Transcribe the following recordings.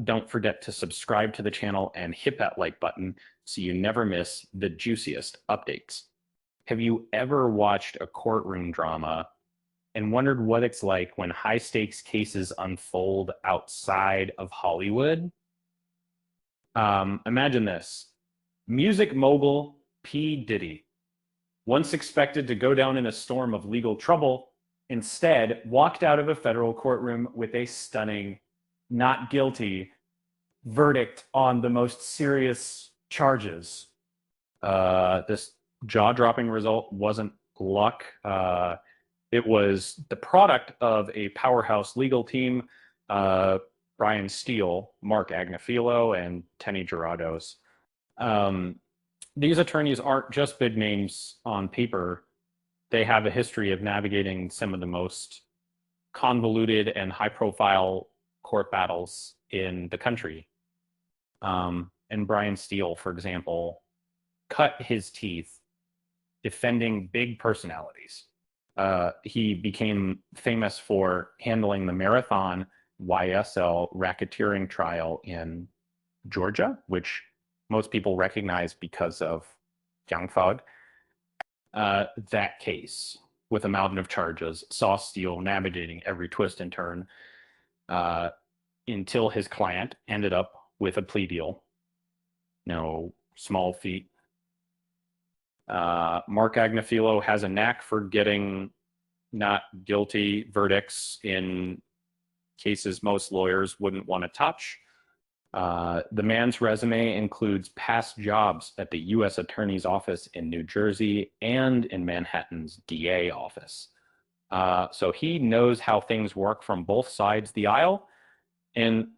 Don't forget to subscribe to the channel and hit that like button so you never miss the juiciest updates. Have you ever watched a courtroom drama and wondered what it's like when high stakes cases unfold outside of Hollywood? Imagine this. Music mogul P. Diddy, once expected to go down in a storm of legal trouble, instead walked out of a federal courtroom with a stunning not guilty verdict on the most serious charges. This jaw-dropping result wasn't luck. It was the product of a powerhouse legal team, uh, Brian Steele, Mark Agnifilo, and Tenny Gerados. Um, these attorneys aren't just big names on paper. They have a history of navigating some of the most convoluted and high-profile court battles in the country. And Brian Steele, for example, cut his teeth defending big personalities. He became famous for handling the marathon YSL racketeering trial in Georgia, which most people recognize because of Young Thug. That case, with a mountain of charges, saw Steele navigating every twist and turn uh, until his client ended up with a plea deal. No small feat. Mark Agnifilo has a knack for getting not guilty verdicts in cases most lawyers wouldn't want to touch. The man's resume includes past jobs at the U.S. Attorney's Office in New Jersey and in Manhattan's DA office. So he knows how things work from both sides of the aisle. And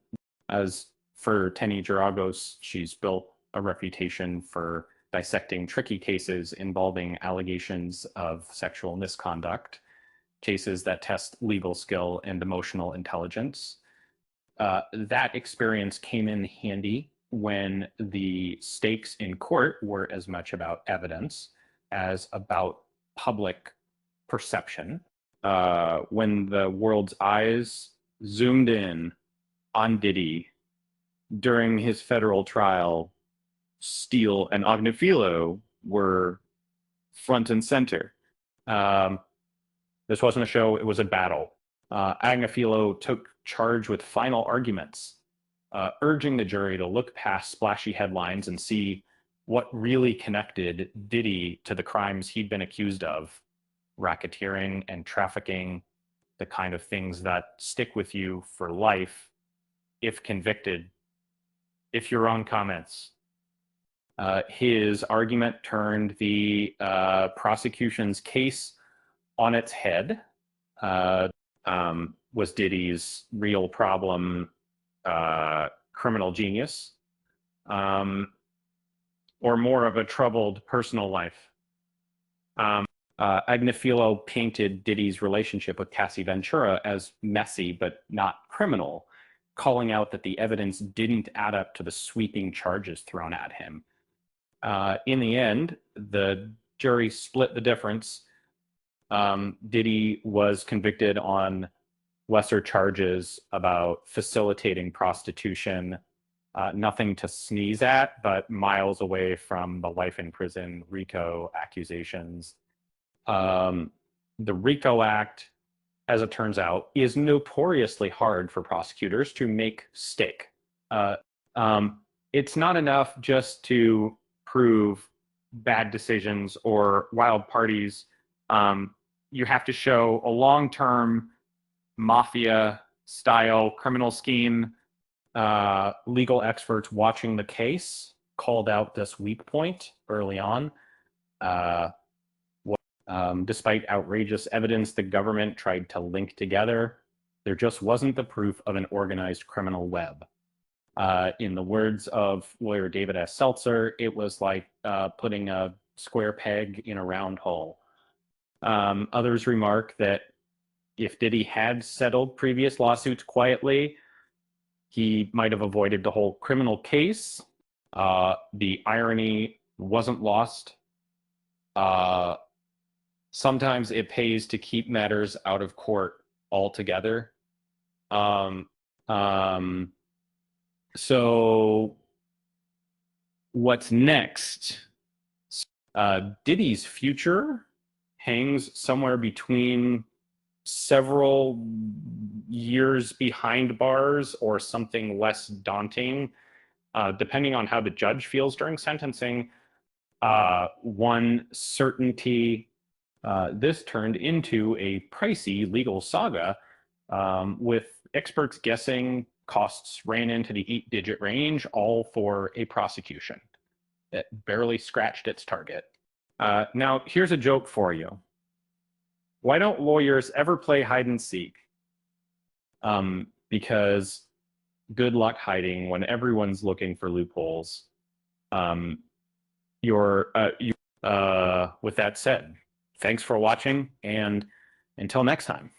as for Tenny Geragos, she's built a reputation for dissecting tricky cases involving allegations of sexual misconduct, cases that test legal skill and emotional intelligence. That experience came in handy when the stakes in court were as much about evidence as about public perception. When the world's eyes zoomed in on Diddy during his federal trial, Steele and Agnifilo were front and center. Um, this wasn't a show, it was a battle. Agnifilo took charge with final arguments, urging the jury to look past splashy headlines and see what really connected Diddy to the crimes he'd been accused of, racketeering and trafficking, the kind of things that stick with you for life if convicted. If your own comments. His argument turned the prosecution's case on its head. Was Diddy's real problem criminal genius, or more of a troubled personal life? Agnifilo painted Diddy's relationship with Cassie Ventura as messy but not criminal, calling out that the evidence didn't add up to the sweeping charges thrown at him. In the end, the jury split the difference. Diddy was convicted on lesser charges about facilitating prostitution, nothing to sneeze at, but miles away from the life in prison RICO accusations. The RICO Act, as it turns out, is notoriously hard for prosecutors to make stick. It's not enough just to prove bad decisions or wild parties. You have to show a long-term mafia-style criminal scheme. Legal experts watching the case called out this weak point early on. Despite outrageous evidence the government tried to link together, there just wasn't the proof of an organized criminal web. In the words of lawyer David S. Seltzer, it was like putting a square peg in a round hole. Others remark that if Diddy had settled previous lawsuits quietly, he might have avoided the whole criminal case. The irony wasn't lost. Sometimes it pays to keep matters out of court altogether. So what's next? Diddy's future hangs somewhere between several years behind bars or something less daunting, depending on how the judge feels during sentencing. One certainty, this turned into a pricey legal saga, with experts guessing costs ran into the 8-digit range, all for a prosecution that barely scratched its target. Now, here's a joke for you. Why don't lawyers ever play hide and seek? Because good luck hiding when everyone's looking for loopholes. Um, with that said, thanks for watching, and until next time.